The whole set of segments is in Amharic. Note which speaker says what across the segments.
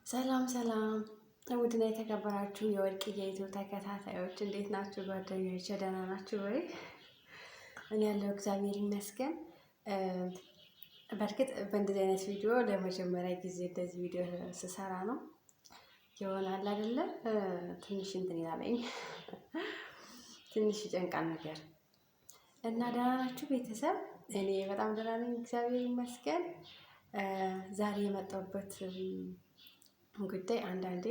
Speaker 1: ሰላም ሰላም ውድና የተከበራችሁ የወርቅዬ የዩቲዩብ ተከታታዮች እንዴት ናችሁ? ጓደኞቼ ደህና ናችሁ ወይ? እኔ ያለው እግዚአብሔር ይመስገን። በእርግጥ በእንደዚህ አይነት ቪዲዮ ለመጀመሪያ ጊዜ እንደዚህ ቪዲዮ ስሰራ ነው ይሆናል አይደለ? ትንሽ እንትን ይላለኝ ትንሽ ይጨንቃል ነገር እና ደህና ናችሁ ቤተሰብ? እኔ በጣም ደህና ነኝ እግዚአብሔር ይመስገን። ዛሬ የመጣሁበት ጉዳይ አንዳንዴ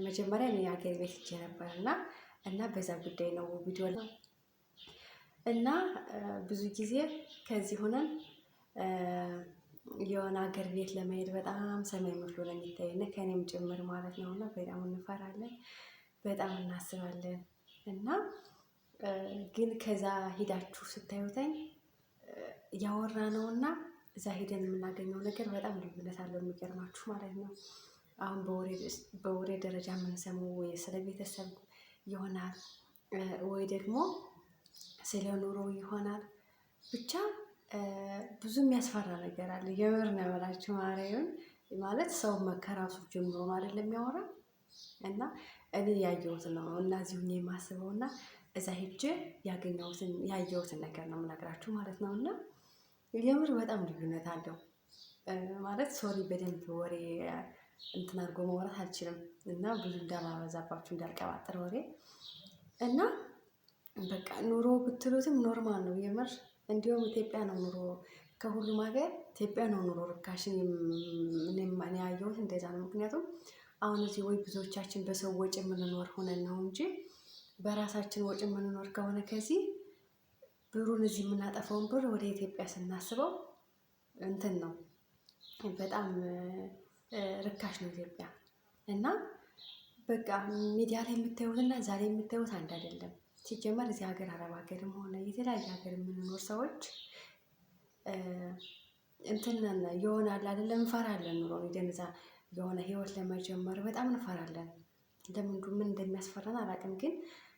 Speaker 1: መጀመሪያ እኔ ሀገር ቤት ሄጄ ነበር እና በዛ ጉዳይ ነው ቪዲዮ ነው እና ብዙ ጊዜ ከዚህ ሆነን የሆነ ሀገር ቤት ለመሄድ በጣም ሰማይ መስሎ ነው የሚታየን ከእኔም ጭምር ማለት ነው። እና በጣም እንፈራለን፣ በጣም እናስባለን እና ግን ከዛ ሂዳችሁ ስታዩተኝ ያወራነውና እዛ ሄደን የምናገኘው ነገር በጣም ልዩነት አለው የሚገርማችሁ ማለት ነው። አሁን በወሬ ደረጃ የምንሰማው ወይ ስለ ቤተሰብ ይሆናል ወይ ደግሞ ስለ ኑሮ ይሆናል። ብቻ ብዙ የሚያስፈራ ነገር አለ። የምር ነው የምላችሁ ማርያምን ማለት ሰው ከራሱ ጀምሮ ነው አይደለም የሚያወራ እና እኔ ያየሁትን ነው እና እዚሁ የማስበው እና እዛ ሄጄ ያየሁትን ነገር ነው የምነግራችሁ ማለት ነው። እና የምር በጣም ልዩነት አለው ማለት ሶሪ በደንብ ወሬ እንትን አድርጎ ማውራት አልችልም እና ብዙ እንዳላበዛባችሁ እንዳልቀባጥር ወሬ እና በቃ ኑሮ ብትሉትም ኖርማል ነው የምር። እንዲሁም ኢትዮጵያ ነው ኑሮ ከሁሉም ሀገር ኢትዮጵያ ነው ኑሮ ርካሽ። እኔም ያየሁት እንደዛ ነው። ምክንያቱም አሁን እዚህ ወይ ብዙዎቻችን በሰው ወጪ የምንኖር ሆነን ነው እንጂ በራሳችን ወጪ የምንኖር ከሆነ ከዚህ ብሩን እዚህ የምናጠፋውን ብር ወደ ኢትዮጵያ ስናስበው እንትን ነው በጣም ርካሽ ነው ኢትዮጵያ። እና በቃ ሚዲያ ላይ የምታዩትና ዛሬ የምታዩት አንድ አይደለም። ሲጀመር እዚህ ሀገር አረብ ሀገርም ሆነ የተለያየ ሀገር የምንኖር ሰዎች እንትን ይሆናል አይደለም እንፈራለን። ኑሮ እንደዛ የሆነ ህይወት ለመጀመር በጣም እንፈራለን። ምን እንደሚያስፈራን አላውቅም፣ ግን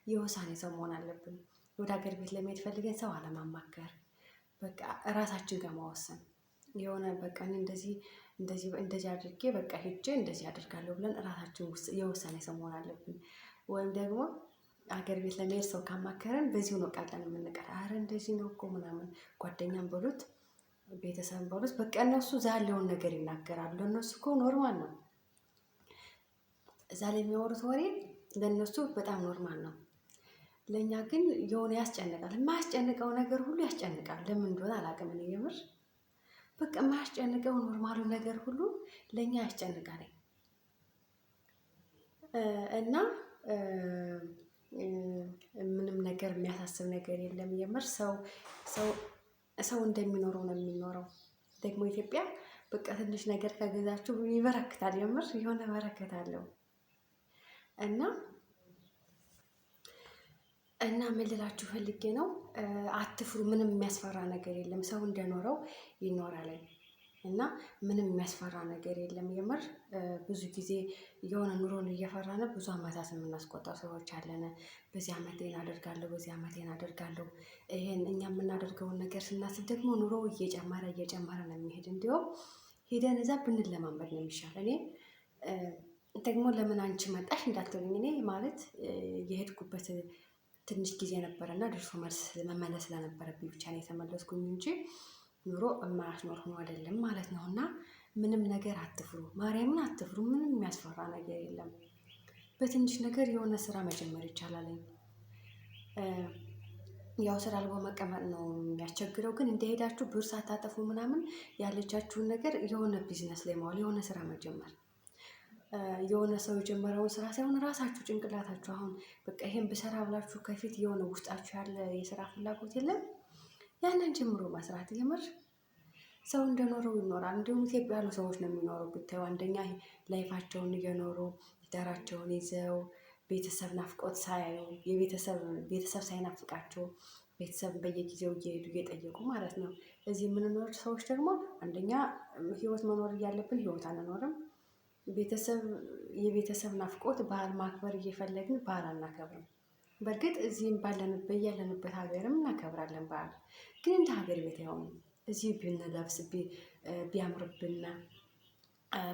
Speaker 1: የውሳኔ ሰው መሆን አለብን። ወደ ሀገር ቤት ለመሄድ ፈልገን ሰው አለማማከር፣ በቃ እራሳችን ጋር መወሰን የሆነ በቃ እንደዚህ አድርጌ በቃ ሄጄ እንደዚህ አደርጋለሁ ብለን እራሳችን ውስጥ የውሳኔ ሰው መሆን አለብን። ወይም ደግሞ ሀገር ቤት ለመሄድ ሰው ካማከረን በዚሁ ነው ቃለን የምንቀር። አረ እንደዚህ ነው እኮ ምናምን ጓደኛም በሉት ቤተሰብም በሉት በቃ እነሱ እዛ ያለውን ነገር ይናገራሉ። ለእነሱ እኮ ኖርማል ነው። እዛ ላይ የሚያወሩት ወሬ ለእነሱ በጣም ኖርማል ነው። ለእኛ ግን የሆነ ያስጨንቃል። የማያስጨንቀው ነገር ሁሉ ያስጨንቃል። ለምን እንደሆነ አላውቅም። እኔ የምር በቃ የማያስጨንቀው ኖርማሉ ነገር ሁሉ ለእኛ ያስጨንቃል። እና ምንም ነገር የሚያሳስብ ነገር የለም። የምር ሰው እንደሚኖረው ነው የሚኖረው። ደግሞ ኢትዮጵያ በቃ ትንሽ ነገር ከገዛችሁ ይበረክታል። የምር የሆነ በረከት አለው እና ምን ልላችሁ ፈልጌ ነው፣ አትፍሩ። ምንም የሚያስፈራ ነገር የለም። ሰው እንደኖረው ይኖራል እና ምንም የሚያስፈራ ነገር የለም። የምር ብዙ ጊዜ የሆነ ኑሮን እየፈራን ብዙ አመታት የምናስቆጣው ሰዎች አለን። በዚህ አመቴን አደርጋለሁ፣ በዚህ አመቴን አደርጋለሁ። ይሄን እኛ የምናደርገውን ነገር ስናስብ ደግሞ ኑሮ እየጨመረ ነው የሚሄድ። እንዲሁም ሄደን እዛ ብንለማመድ ነው የሚሻል። እኔ ደግሞ ለምን አንቺ መጣሽ እንዳትሉኝ፣ እኔ ማለት የሄድኩበት ትንሽ ጊዜ ነበረና ደርሶ መልስ መመለስ ስለነበረብኝ ብቻ ነው የተመለስኩኝ እንጂ ኑሮ የማያስኖር ሆኖ አይደለም ማለት ነው። እና ምንም ነገር አትፍሩ፣ ማርያምን አትፍሩ። ምንም የሚያስፈራ ነገር የለም። በትንሽ ነገር የሆነ ስራ መጀመር ይቻላል። ያው ስራ አልቦ መቀመጥ ነው የሚያስቸግረው። ግን እንደሄዳችሁ ብር ሳታጠፉ ምናምን ያለቻችሁን ነገር የሆነ ቢዝነስ ላይ ማዋል፣ የሆነ ስራ መጀመር፣ የሆነ ሰው የጀመረውን ስራ ሳይሆን ራሳችሁ ጭንቅላታችሁ አሁን በቃ ይሄን ብሰራ ብላችሁ ከፊት የሆነ ውስጣችሁ ያለ የስራ ፍላጎት የለም፣ ያንን ጀምሮ መስራት። የምር ሰው እንደኖረው ይኖራል። እንዲሁም ኢትዮጵያ ያሉ ሰዎች ነው የሚኖረው ብታዩ። አንደኛ ላይፋቸውን እየኖሩ ትዳራቸውን ይዘው ቤተሰብ ናፍቆት ሳያዩ ቤተሰብ ሳይናፍቃቸው ቤተሰብ በየጊዜው እየሄዱ እየጠየቁ ማለት ነው። እዚህ የምንኖር ሰዎች ደግሞ አንደኛ ህይወት መኖር እያለብን ህይወት አንኖርም። የቤተሰብ ናፍቆት ባህል ማክበር እየፈለግን ባህል አናከብርም። በእርግጥ እዚህም ያለንበት ሀገርም እናከብራለን በዓል፣ ግን እንደ ሀገር ቤት አይሆንም። እዚህ ብንለብስ ቢያምርብን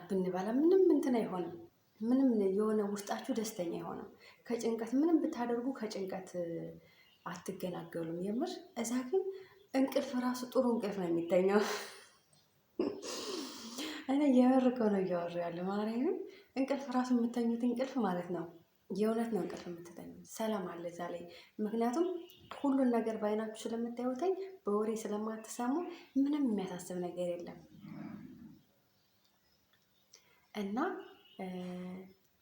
Speaker 1: ብንበላ ምንም እንትን አይሆንም። ምንም የሆነ ውስጣችሁ ደስተኛ አይሆንም። ከጭንቀት ምንም ብታደርጉ ከጭንቀት አትገላገሉም። የምር እዛ ግን እንቅልፍ ራሱ ጥሩ እንቅልፍ ነው የሚተኛው። እኔ የምር እኮ ነው እያወራሁ ያለው ማርያምን። እንቅልፍ ራሱ የምተኙት እንቅልፍ ማለት ነው የእውነት ነው እንቅልፍ የምትተኙት። ሰላም አለ እዛ ላይ። ምክንያቱም ሁሉን ነገር በአይናችሁ ስለምታዩተኝ በወሬ ስለማትሰሙ ምንም የሚያሳስብ ነገር የለም እና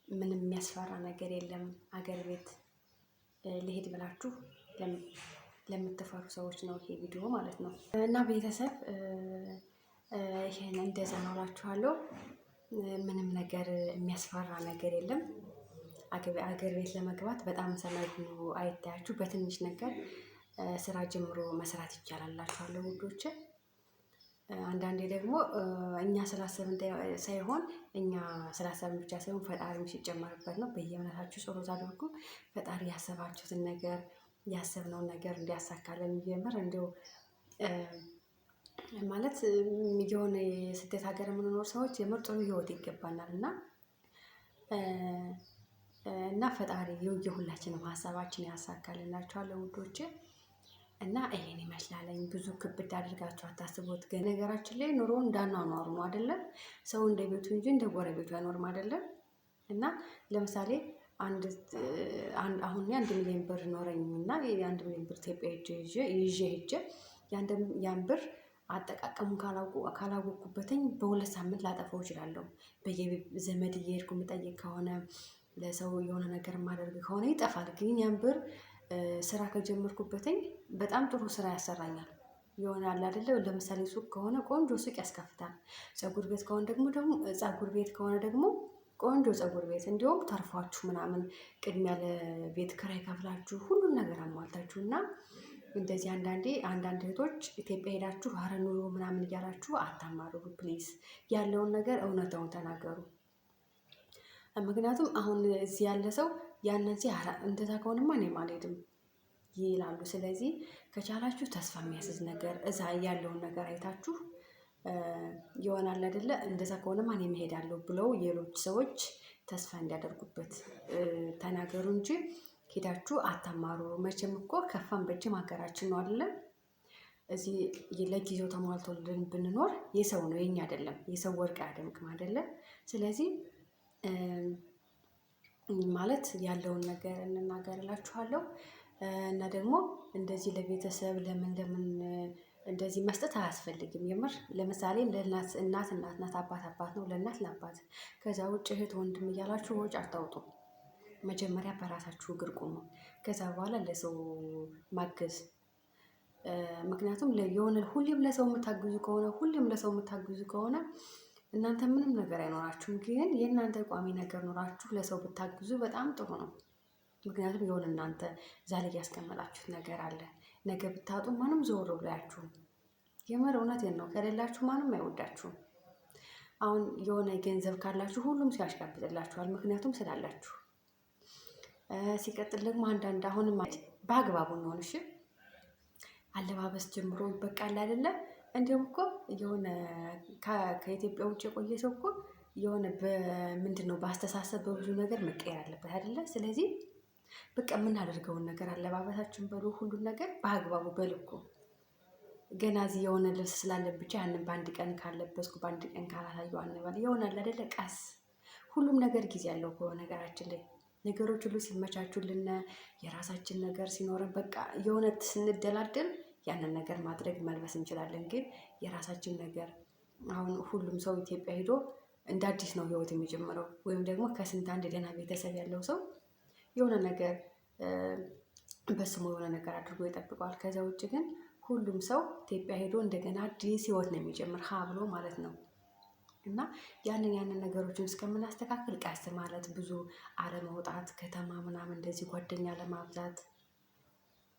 Speaker 1: ምንም የሚያስፈራ ነገር የለም። አገር ቤት ልሄድ ብላችሁ ለምትፈሩ ሰዎች ነው ይሄ ቪዲዮ ማለት ነው። እና ቤተሰብ ይሄን እንደዛ ነው እላችኋለሁ። ምንም ነገር የሚያስፈራ ነገር የለም። አገር ቤት ለመግባት በጣም ሰማይ ሆኖ አይታያችሁ። በትንሽ ነገር ስራ ጀምሮ መስራት ይቻላል እላችኋለሁ ውዶች። አንዳንዴ ደግሞ እኛ ስላሰብን ሳይሆን እኛ ስላሰብን ብቻ ሳይሆን ፈጣሪም ሲጨመርበት ነው። በየእምነታችሁ ጸሎት አድርጉ። ፈጣሪ ያሰባችሁትን ነገር ያሰብነውን ነገር እንዲያሳካለን። እየምር እንዲያው ማለት የሆነ የስደት ሀገር የምንኖር ሰዎች የምር ጥሩ ህይወት ይገባናል እና ፈጣሪ የሁላችንም ሀሳባችን ያሳካልላችኋለሁ ውዶች። እና ይሄን ይመስላለኝ። ብዙ ክብድ አድርጋችሁ አታስቡት። ግን ነገራችን ላይ ኑሮ እንዳኗኗሩ ነው አይደለም። ሰው እንደ ቤቱ እንጂ እንደ ጎረቤቱ አይኖርም አይደለም። እና ለምሳሌ አሁን 1 ሚሊዮን ብር ኖረኝ እና የ1 ሚሊዮን ብር ኢትዮጵያ ይዤ ሄጄ ያን ብር አጠቃቀሙን ካላወቅኩበትኝ በ2 ሳምንት ላጠፋው እችላለሁ። በየዘመድ እየሄድኩ የምጠይቅ ከሆነ ለሰው የሆነ ነገር የማደርግ ከሆነ ይጠፋል። ግን ያን ብር ስራ ከጀመርኩበትኝ በጣም ጥሩ ስራ ያሰራኛል። የሆነ አለ አይደለ። ለምሳሌ ሱቅ ከሆነ ቆንጆ ሱቅ ያስከፍታል። ፀጉር ቤት ከሆነ ደግሞ ቆንጆ ፀጉር ቤት እንዲሁም ተርፏችሁ ምናምን ቅድሚያ ለቤት ኪራይ ከፍላችሁ ሁሉን ነገር አሟልታችሁ እና እንደዚህ አንዳንድ እህቶች ኢትዮጵያ ሄዳችሁ ኧረ ኑሮ ምናምን እያላችሁ አታማርሩ ፕሊዝ። ያለውን ነገር እውነታውን ተናገሩ። ምክንያቱም አሁን እዚህ ያለ ሰው ያንን እንደዛ ከሆነማ እኔም አልሄድም ይላሉ። ስለዚህ ከቻላችሁ ተስፋ የሚያስዝ ነገር እዛ ያለውን ነገር አይታችሁ ይሆናል አይደለ። እንደዛ ከሆነማ እኔም እሄዳለሁ ብለው ሌሎች ሰዎች ተስፋ እንዲያደርጉበት ተናገሩ እንጂ ሄዳችሁ አታማሩ። መቼም እኮ ከፋን በእጅም ሀገራችን ነው አይደለም። እዚህ ለጊዜው ተሟልቶልን ብንኖር የሰው ነው የኛ አይደለም። የሰው ወርቅ አያደምቅም አይደለም። ስለዚህ ማለት ያለውን ነገር እንናገርላችኋለሁ። እና ደግሞ እንደዚህ ለቤተሰብ ለምን እንደዚህ መስጠት አያስፈልግም። የምር ለምሳሌ ለእናት እናት ናት፣ አባት ነው ለእናት ለአባት። ከዛ ውጭ እህት ወንድም እያላችሁ ወጪ አታውጡ። መጀመሪያ በራሳችሁ እግር ቁሙ። ከዛ በኋላ ለሰው ማገዝ። ምክንያቱም የሆነ ሁሌም ለሰው የምታግዙ ከሆነ እናንተ ምንም ነገር አይኖራችሁም። ግን የእናንተ ቋሚ ነገር ኖራችሁ ለሰው ብታግዙ በጣም ጥሩ ነው። ምክንያቱም የሆነ እናንተ እዛ ላይ ያስቀመጣችሁት ነገር አለ። ነገ ብታጡ ማንም ዞር ብሎ አያችሁም። የምር እውነቴን ነው። ከሌላችሁ ማንም አይወዳችሁም። አሁን የሆነ ገንዘብ ካላችሁ ሁሉም ሲያሽቃብጥላችኋል፣ ምክንያቱም ስላላችሁ። ሲቀጥል ደግሞ አሁንም በአግባቡ እንሆን እሺ። አለባበስ ጀምሮ ይበቃል አይደለ። እንዲሁም እኮ የሆነ ከኢትዮጵያ ውጭ የቆየ ሰው እኮ የሆነ በምንድነው በአስተሳሰብ በብዙ ነገር መቀየር አለበት አይደለ። ስለዚህ በቃ የምናደርገውን ነገር አለባበሳችን በሉ ሁሉን ነገር በአግባቡ በልኩ። ገና እዚህ የሆነ ልብስ ስላለን ብቻ ያንን በአንድ ቀን ካለበስኩ በአንድ ቀን ካላሳየው አንባል ይሆናል አይደለ። ቀስ ሁሉም ነገር ጊዜ ያለው ነገራችን ላይ ነገሮች ሁሉ ሲመቻቹልን የራሳችን ነገር ሲኖረን በቃ የእውነት ስንደላደል ያንን ነገር ማድረግ መልበስ እንችላለን። ግን የራሳችን ነገር አሁን ሁሉም ሰው ኢትዮጵያ ሄዶ እንደ አዲስ ነው ህይወት የሚጀምረው። ወይም ደግሞ ከስንት አንድ ደህና ቤተሰብ ያለው ሰው የሆነ ነገር በስሙ የሆነ ነገር አድርጎ ይጠብቀዋል። ከዛ ውጭ ግን ሁሉም ሰው ኢትዮጵያ ሄዶ እንደገና አዲስ ህይወት ነው የሚጀምር ሀ ብሎ ማለት ነው። እና ያንን ነገሮችን እስከምናስተካክል ቀስ ማለት ብዙ አለመውጣት ከተማ ምናምን እንደዚህ ጓደኛ ለማብዛት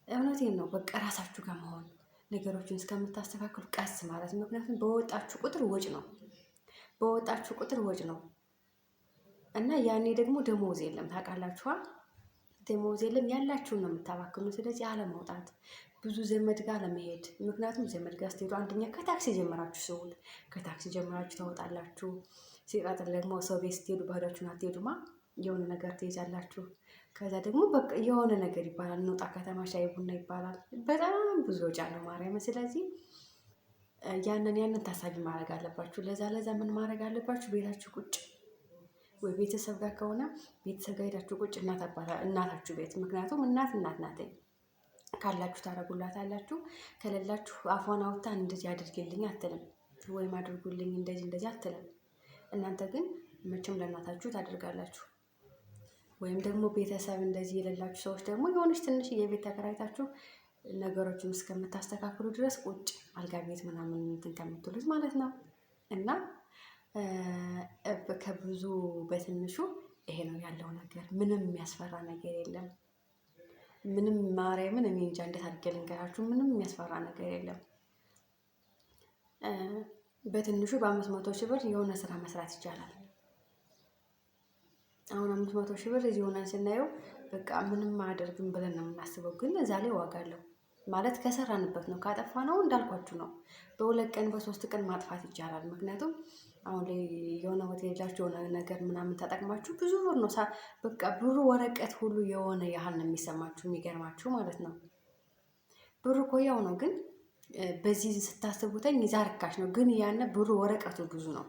Speaker 1: እውነቴን ነው። በቃ ራሳችሁ ጋር መሆን ነገሮችን እስከምታስተካክሉ ቀስ ማለት። ምክንያቱም በወጣችሁ ቁጥር ወጭ ነው እና ያኔ ደግሞ ደሞዝ የለም ታውቃላችኋል። ደሞዝ የለም፣ ያላችሁን ነው የምታባክኑ። ስለዚህ አለመውጣት ብዙ ዘመድ ጋር ለመሄድ ምክንያቱም ዘመድ ጋር ስትሄዱ አንደኛ ከታክሲ ጀምራችሁ ታወጣላችሁ። ሲቀጥል ደግሞ ሰው ቤት ስትሄዱ ባህሪያችሁን አትሄዱማ። የሆነ ነገር ትይዛላችሁ። ከዛ ደግሞ በቃ የሆነ ነገር ይባላል፣ እንውጣ ከተማ ሻይ ቡና ይባላል። በጣም ብዙ ወጪ አለው ማርያም። ስለዚህ ያንን ታሳቢ ማድረግ አለባችሁ። ለዛ ምን ማድረግ አለባችሁ? ቤታችሁ ቁጭ ወይ ቤተሰብ ጋር ከሆነ ቤተሰብ ጋር ሄዳችሁ ቁጭ እናታችሁ ቤት። ምክንያቱም እናት ናት። ካላችሁ ታደርጉላታላችሁ፣ ከሌላችሁ አፏን አውጥታ እንደዚህ አድርግልኝ አትልም፣ ወይም አድርጉልኝ እንደዚህ አትልም። እናንተ ግን መቼም ለእናታችሁ ታደርጋላችሁ። ወይም ደግሞ ቤተሰብ እንደዚህ የሌላችሁ ሰዎች ደግሞ የሆነች ትንሽ የቤት ተከራይታችሁ ነገሮችን እስከምታስተካክሉ ድረስ ቁጭ አልጋ ቤት ምናምን እንትን ከምትሉት ማለት ነው። እና ከብዙ በትንሹ ይሄ ነው ያለው ነገር። ምንም የሚያስፈራ ነገር የለም። ምንም ማርያምን እኔ እንጃ እንዴት አድርጌ ልንገራችሁ። ምንም የሚያስፈራ ነገር የለም። በትንሹ በ500 ሺህ ብር የሆነ ስራ መስራት ይቻላል። አሁን 500 ሺህ ብር እዚህ ሆነን ስናየው በቃ ምንም አያደርግም ብለን ነው የምናስበው። ግን እዛ ላይ ዋጋ አለው ማለት ከሰራንበት ነው። ካጠፋ ነው እንዳልኳችሁ ነው። በ2 ቀን በ3 ቀን ማጥፋት ይቻላል። ምክንያቱም አሁን ላይ የሆነ ሆቴል ሄዳችሁ የሆነ ነገር ምናምን ተጠቅማችሁ ብዙ ብር ነው በቃ ብሩ ወረቀት ሁሉ የሆነ ያህል ነው የሚሰማችሁ። የሚገርማችሁ ማለት ነው። ብሩ እኮ ያው ነው፣ ግን በዚህ ስታስቡተኝ ይዛ ርካሽ ነው። ግን ያነ ብሩ ወረቀቱ ብዙ ነው።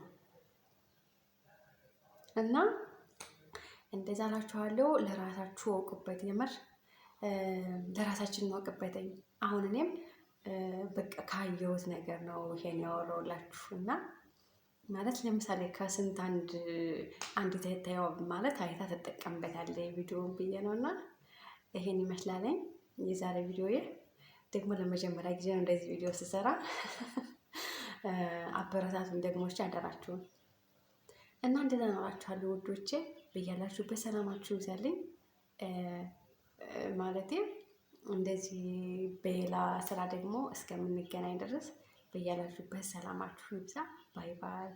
Speaker 1: እና እንደዛ እላችኋለሁ። ለራሳችሁ ወቁበት። የምር ለራሳችን ወቅበትኝ። አሁን እኔም በቃ ካየሁት ነገር ነው ይሄን ያወራሁላችሁ። እና ማለት ለምሳሌ ከስንት አንድ ተታየው ማለት አይታ ተጠቀምበታለች ቪዲዮውን ብዬ ነው። እና ይሄን ይመስላለኝ የዛሬ ቪዲዮዬ። ደግሞ ለመጀመሪያ ጊዜ ነው እንደዚህ ቪዲዮ ስሰራ። አበረታቱን ደግሞ አደራችሁን። እና እንደዛ ነው እላችኋለሁ ውዶቼ። በያላችሁበት ሰላማችሁ ይብዛልኝ። ማለቴ እንደዚህ በሌላ ስራ ደግሞ እስከምንገናኝ ድረስ በያላችሁበት ሰላማችሁ ይብዛ። ባይ ባይ።